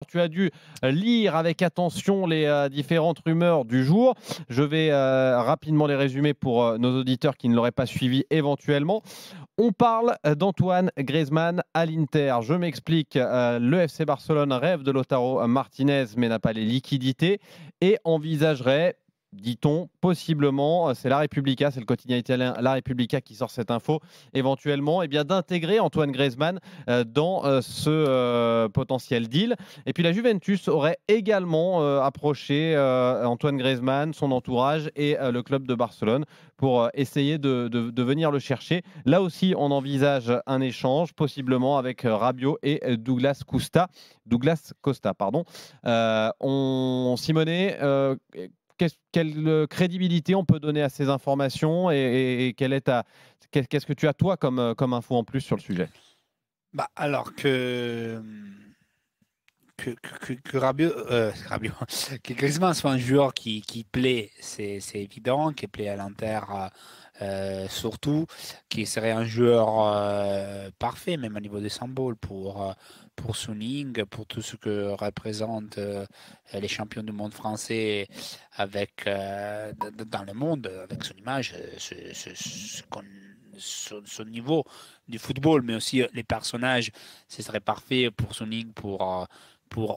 Tu as dû lire avec attention les différentes rumeurs du jour. Je vais rapidement les résumer pour nos auditeurs qui ne l'auraient pas suivi éventuellement. On parle d'Antoine Griezmann à l'Inter. Je m'explique. Le FC Barcelone rêve de Lautaro Martinez mais n'a pas les liquidités et envisagerait, dit-on, possiblement, c'est La Repubblica, c'est le quotidien italien La Repubblica qui sort cette info, éventuellement, d'intégrer Antoine Griezmann dans ce potentiel deal. Et puis la Juventus aurait également approché Antoine Griezmann, son entourage et le club de Barcelone pour essayer de venir le chercher. Là aussi, on envisage un échange, possiblement avec Rabiot et Douglas Costa. Simonet, quelle crédibilité on peut donner à ces informations et qu'est-ce que tu as toi comme info en plus sur le sujet? Alors que Rabiot, que Griezmann soit un joueur qui plaît, c'est évident, qui plaît à l'Inter, surtout, qui serait un joueur parfait, même au niveau des symboles, pour Suning, pour tout ce que représentent les champions du monde français dans le monde, avec son image, son niveau du football, mais aussi les personnages, ce serait parfait pour Suning, pour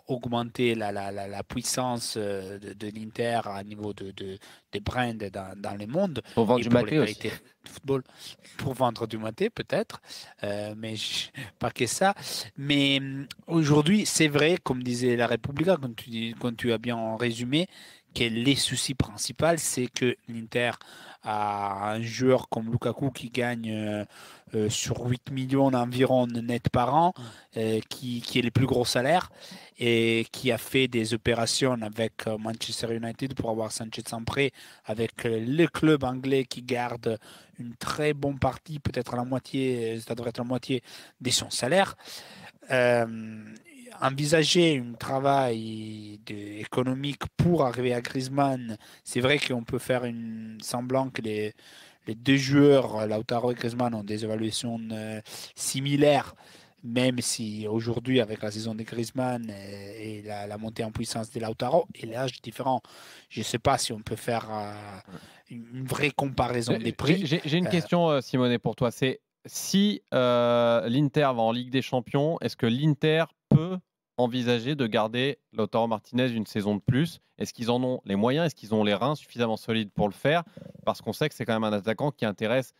augmenter la puissance de l'Inter à niveau de brand dans le monde. Pour vendre et du pour maté les aussi. qualités de football, pour vendre du maté peut-être, mais pas que ça. Mais aujourd'hui, c'est vrai, comme disait la Repubblica, quand tu as bien résumé, que les soucis principaux, c'est que l'Inter a un joueur comme Lukaku qui gagne sur 8 millions environ net par an, qui est le plus gros salaire et qui a fait des opérations avec Manchester United pour avoir Sanchez en prêt, avec le club anglais qui garde une très bonne partie, peut-être la moitié, ça devrait être la moitié de son salaire. Envisager un travail économique pour arriver à Griezmann, c'est vrai qu'on peut faire semblant que les deux joueurs, Lautaro et Griezmann, ont des évaluations similaires, même si aujourd'hui, avec la saison de Griezmann et la montée en puissance de Lautaro, et l'âge différent, je ne sais pas si on peut faire une vraie comparaison des prix. J'ai une question, Simonet, pour toi. C'est si l'Inter va en Ligue des Champions, est-ce que l'Inter peut envisager de garder Lautaro Martinez une saison de plus? Est-ce qu'ils en ont les moyens? Est-ce qu'ils ont les reins suffisamment solides pour le faire? Parce qu'on sait que c'est quand même un attaquant qui intéresse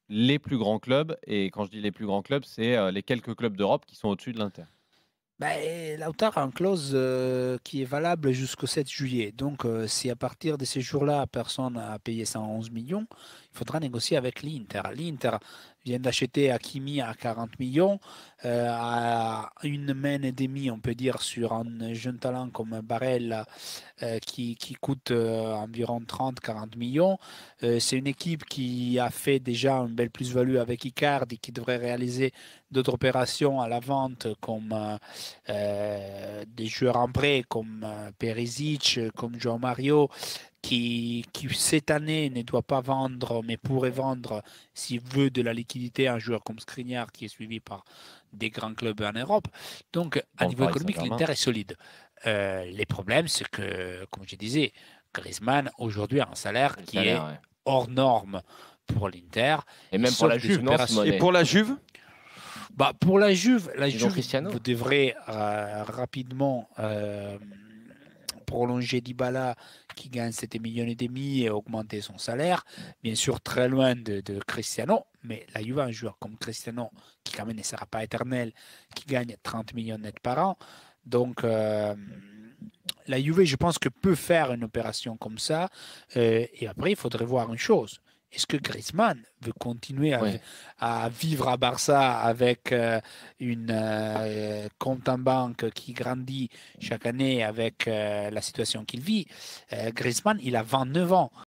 les plus grands clubs. Et quand je dis les plus grands clubs, c'est les quelques clubs d'Europe qui sont au-dessus de l'Inter. Lautaro a une clause qui est valable jusqu'au 7 juillet. Donc, si à partir de ces jours-là, personne n'a payé 111 millions, il faudra négocier avec l'Inter. L'Inter vient d'acheter Hakimi à 40 millions, à une main et demie, on peut dire, sur un jeune talent comme Barella, qui coûte environ 30-40 millions. C'est une équipe qui a fait déjà une belle plus-value avec Icardi, qui devrait réaliser d'autres opérations à la vente, comme des joueurs en prêt, comme Perisic, comme João Mario, qui cette année ne doit pas vendre, mais pourrait vendre s'il veut de la liquidité, un joueur comme Skriniar qui est suivi par des grands clubs en Europe. Donc, à niveau économique, l'Inter est solide. Les problèmes, c'est que, comme je disais, Griezmann aujourd'hui a un salaire qui est hors norme pour l'Inter. Et même pour la Juve, non, et pour la Juve? Pour la Juve, vous devrez rapidement prolonger Dybala qui gagne 7,5 millions et augmenter son salaire. Bien sûr, très loin de Cristiano, mais la Juve a un joueur comme Cristiano qui quand même ne sera pas éternel, qui gagne 30 millions net par an. Donc, la Juve, je pense que peut faire une opération comme ça. Et après, il faudrait voir une chose. Est-ce que Griezmann veut continuer à vivre à Barça avec une compte en banque qui grandit chaque année avec la situation qu'il vit? Griezmann, il a 29 ans.